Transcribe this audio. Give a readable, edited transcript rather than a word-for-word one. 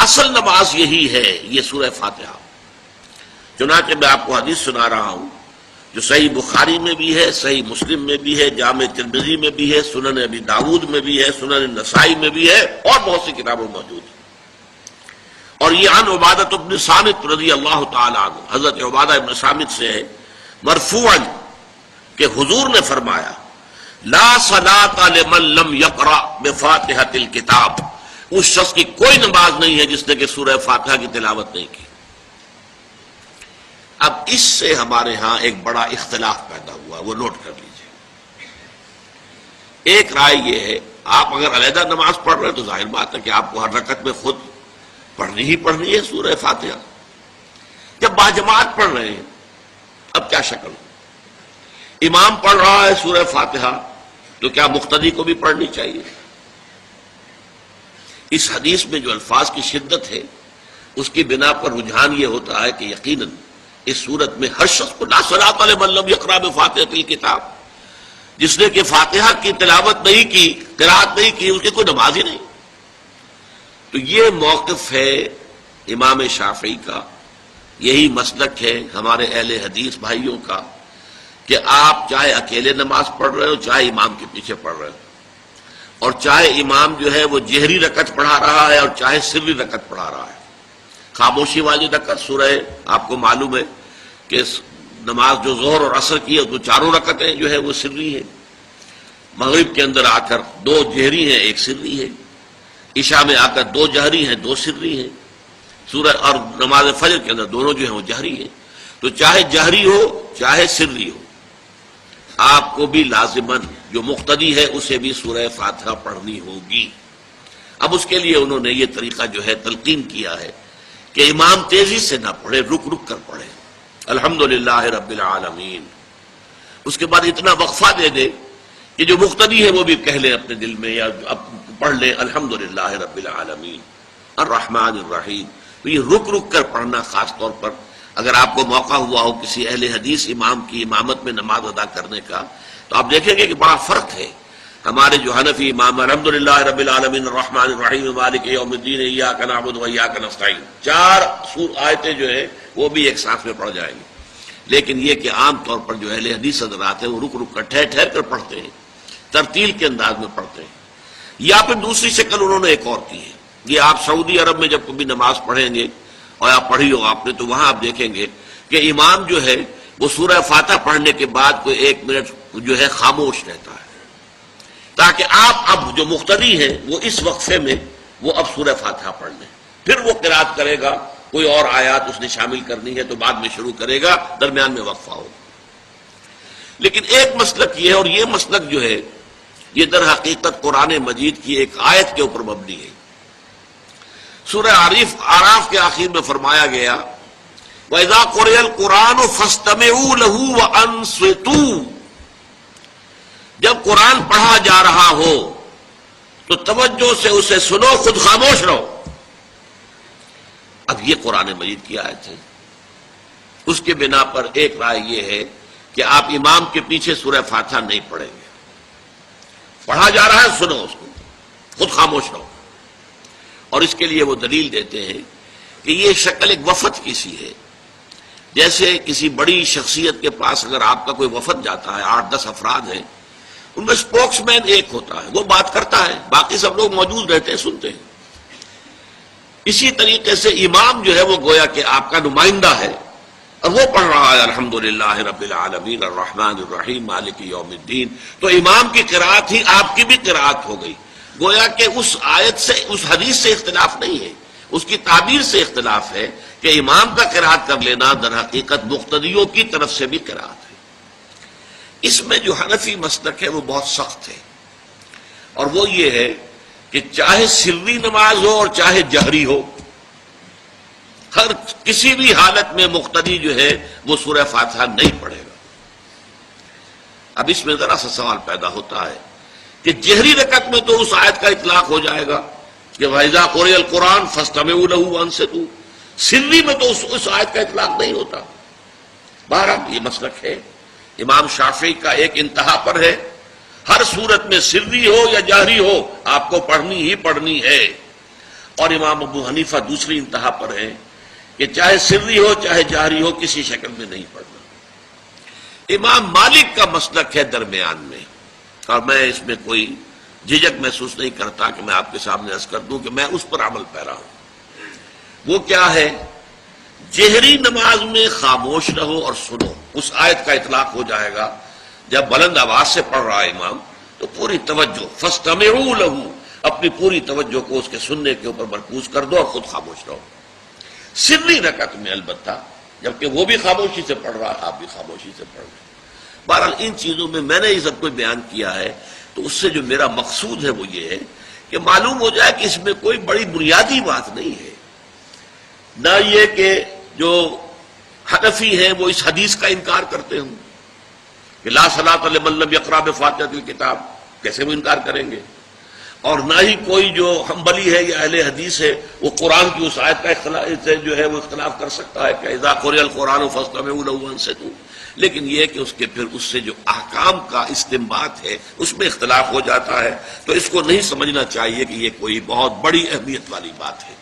اصل نماز یہی ہے، یہ سورہ فاتحہ۔ چنانچہ میں آپ کو حدیث سنا رہا ہوں جو صحیح بخاری میں بھی ہے، صحیح مسلم میں بھی ہے، جامع ترمذی میں بھی ہے، سنن ابی داود میں بھی ہے، سنن نسائی میں بھی ہے، اور بہت سی کتابوں موجود ہے۔ اور یہ عن عبادۃ بن صامت رضی اللہ تعالی عنہ، حضرت عبادہ بن صامت سے ہے مرفوعاً کہ حضور نے فرمایا لا صلاۃ لمن لم یقرأ بفاتحۃ الکتاب، اس شخص کی کوئی نماز نہیں ہے جس نے کہ سورہ فاتحہ کی تلاوت نہیں کی۔ اب اس سے ہمارے ہاں ایک بڑا اختلاف پیدا ہوا، وہ نوٹ کر لیجئے۔ ایک رائے یہ ہے آپ اگر علیحدہ نماز پڑھ رہے ہیں تو ظاہر بات ہے کہ آپ کو ہر رکعت میں خود پڑھنی ہی پڑھنی ہے سورہ فاتحہ۔ جب باجماعت پڑھ رہے ہیں اب کیا شکل، امام پڑھ رہا ہے سورہ فاتحہ تو کیا مقتدی کو بھی پڑھنی چاہیے؟ اس حدیث میں جو الفاظ کی شدت ہے اس کی بنا پر رجحان یہ ہوتا ہے کہ یقیناً اس صورت میں ہر شخص کو لا صلاۃ لمن لم یقرأ بفاتحۃ الکتاب، جس نے کہ فاتحہ کی تلاوت نہیں کی، قرأت نہیں کی، اس کی کوئی نماز ہی نہیں۔ تو یہ موقف ہے امام شافعی کا، یہی مسلک ہے ہمارے اہل حدیث بھائیوں کا کہ آپ چاہے اکیلے نماز پڑھ رہے ہو، چاہے امام کے پیچھے پڑھ رہے ہو، اور چاہے امام جو ہے وہ جہری رکعت پڑھا رہا ہے اور چاہے سری رکعت پڑھا رہا ہے۔ خاموشی والی رکعت سورہ آپ کو معلوم ہے کہ نماز جو ظہر اور عصر کی ہے تو چاروں رکعتیں جو ہے وہ سری ہے، مغرب کے اندر آ کر دو جہری ہیں ایک سری ہے، عشاء میں آ کر دو جہری ہیں دو سری ہیں، سورہ اور نماز فجر کے اندر دونوں جو ہیں وہ جہری ہیں۔ تو چاہے جہری ہو چاہے سری ہو، آپ کو بھی لازماً جو مقتدی ہے اسے بھی سورہ فاتحہ پڑھنی ہوگی۔ اب اس کے لیے انہوں نے یہ طریقہ جو ہے تلقین کیا ہے کہ امام تیزی سے نہ پڑھے، رک رک کر پڑھے الحمدللہ رب العالمین، اس کے بعد اتنا وقفہ دے دے کہ جو مقتدی ہے وہ بھی کہہ لے اپنے دل میں یا پڑھ لے الحمدللہ رب العالمین الرحمن الرحیم۔ تو یہ رک رک کر پڑھنا، خاص طور پر اگر آپ کو موقع ہوا ہو کسی اہل حدیث امام کی امامت میں نماز ادا کرنے کا تو آپ دیکھیں گے کہ بڑا فرق ہے۔ ہمارے جو حنفی امام الحمدللہ رب العالمین الرحمن الرحیم مالک یوم الدین ایاک نعبد و ایاک نستعین، چار آیتیں جو ہیں وہ بھی ایک ساتھ میں پڑھ جائیں گے، لیکن یہ کہ عام طور پر جو اہل حدیث حضرات ہیں وہ رک رک کر ٹھہر ٹھہر کر پڑھتے ہیں، ترتیل کے انداز میں پڑھتے ہیں۔ یا پھر دوسری شکل انہوں نے ایک اور کی ہے، یہ آپ سعودی عرب میں جب کبھی نماز پڑھیں گے اور آپ پڑھی ہو آپ نے تو وہاں آپ دیکھیں گے کہ امام جو ہے وہ سورہ فاتحہ پڑھنے کے بعد کوئی 1 منٹ جو ہے خاموش رہتا ہے تاکہ آپ اب جو مقتدی ہیں وہ اس وقفے میں وہ اب سورہ فاتحہ پڑھ لیں، پھر وہ قرات کرے گا، کوئی اور آیات اس نے شامل کرنی ہے تو بعد میں شروع کرے گا، درمیان میں وقفہ ہوگا۔ لیکن ایک مسلک یہ ہے، اور یہ مسلک جو ہے یہ در حقیقت قرآن مجید کی ایک آیت کے اوپر مبنی ہے۔ سورہ اعراف کے آخر میں فرمایا گیا وَإِذَا قُرِئَ الْقُرْآنُ فَاسْتَمِعُوا لَهُ وَأَنصِتُوا، جب قرآن پڑھا جا رہا ہو تو توجہ سے اسے سنو، خود خاموش رہو۔ اب یہ قرآن مجید کی آیت ہے، اس کے بنا پر ایک رائے یہ ہے کہ آپ امام کے پیچھے سورہ فاتحہ نہیں پڑھیں گے، پڑھا جا رہا ہے سنو اس کو، خود خاموش رہو۔ اور اس کے لیے وہ دلیل دیتے ہیں کہ یہ شکل ایک وفد کی سی ہے، جیسے کسی بڑی شخصیت کے پاس اگر آپ کا کوئی وفد جاتا ہے، 8-10 افراد ہیں، ان میں اسپوکس مین ایک ہوتا ہے، وہ بات کرتا ہے، باقی سب لوگ موجود رہتے ہیں، سنتے ہیں۔ اسی طریقے سے امام جو ہے وہ گویا کہ آپ کا نمائندہ ہے اور وہ پڑھ رہا ہے الحمدللہ رب العالمین الرحمن الرحیم مالک یوم الدین، تو امام کی قرات ہی آپ کی بھی قرات ہو گئی۔ گویا کہ اس آیت سے، اس حدیث سے اختلاف نہیں ہے، اس کی تعبیر سے اختلاف ہے کہ امام کا قرات کر لینا در حقیقت مقتدیوں کی طرف سے بھی قرات ہے۔ اس میں جو حنفی مسلک ہے وہ بہت سخت ہے، اور وہ یہ ہے کہ چاہے سری نماز ہو اور چاہے جہری ہو، ہر کسی بھی حالت میں مقتدی جو ہے وہ سورہ فاتحہ نہیں پڑھے گا۔ اب اس میں ذرا سا سوال پیدا ہوتا ہے کہ جہری رکعت میں تو اس آیت کا اطلاق ہو جائے گا کہ وَإِذَا قُرِئَ الْقُرْآنُ فَاسْتَمِعُوا لَهُ وَأَنصِتُوا، سری میں تو اس آیت کا اطلاق نہیں ہوتا۔ بہرحال یہ مسلک ہے امام شافعی کا، ایک انتہا پر ہے، ہر صورت میں سری ہو یا جہری ہو آپ کو پڑھنی ہی پڑھنی ہے۔ اور امام ابو حنیفہ دوسری انتہا پر ہیں کہ چاہے سری ہو چاہے جہری ہو کسی شکل میں نہیں پڑھنا۔ امام مالک کا مسلک ہے درمیان میں، اور میں اس میں کوئی جھجک محسوس نہیں کرتا کہ میں آپ کے سامنے عرض کر دوں کہ میں اس پر عمل پیرا ہوں۔ وہ کیا ہے؟ جہری نماز میں خاموش رہو اور سنو۔ اس آیت کا اطلاق ہو جائے گا جب بلند آواز سے پڑھ رہا ہے امام تو پوری توجہ، فاستمعوا لہ، اپنی پوری توجہ کو اس کے سننے کے اوپر مرکوز کر دو اور خود خاموش رہو۔ سری رکعت میں البتہ جبکہ وہ بھی خاموشی سے پڑھ رہا ہے، آپ بھی خاموشی سے پڑھ رہے ہیں۔ بہرحال ان چیزوں میں نے یہ سب کو بیان کیا ہے تو اس سے جو میرا مقصود ہے وہ یہ ہے کہ معلوم ہو جائے کہ اس میں کوئی بڑی بنیادی بات نہیں ہے، نہ یہ کہ جو حنفی ہیں وہ اس حدیث کا انکار کرتے ہوں کہ لا صلاۃ لمن لم یقرأ بفاتحۃ الکتاب، کیسے وہ انکار کریں گے؟ اور نہ ہی کوئی جو حنبلی ہے یا اہل حدیث ہے وہ قرآن کی اس آیت کا اختلاف سے جو ہے وہ اختلاف کر سکتا ہے کہ اذا قرئ القرآن فاستمعوا لہ وانصتوا، لیکن یہ کہ اس کے پھر اس سے جو احکام کا استنباط ہے اس میں اختلاف ہو جاتا ہے، تو اس کو نہیں سمجھنا چاہیے کہ یہ کوئی بہت بڑی اہمیت والی بات ہے۔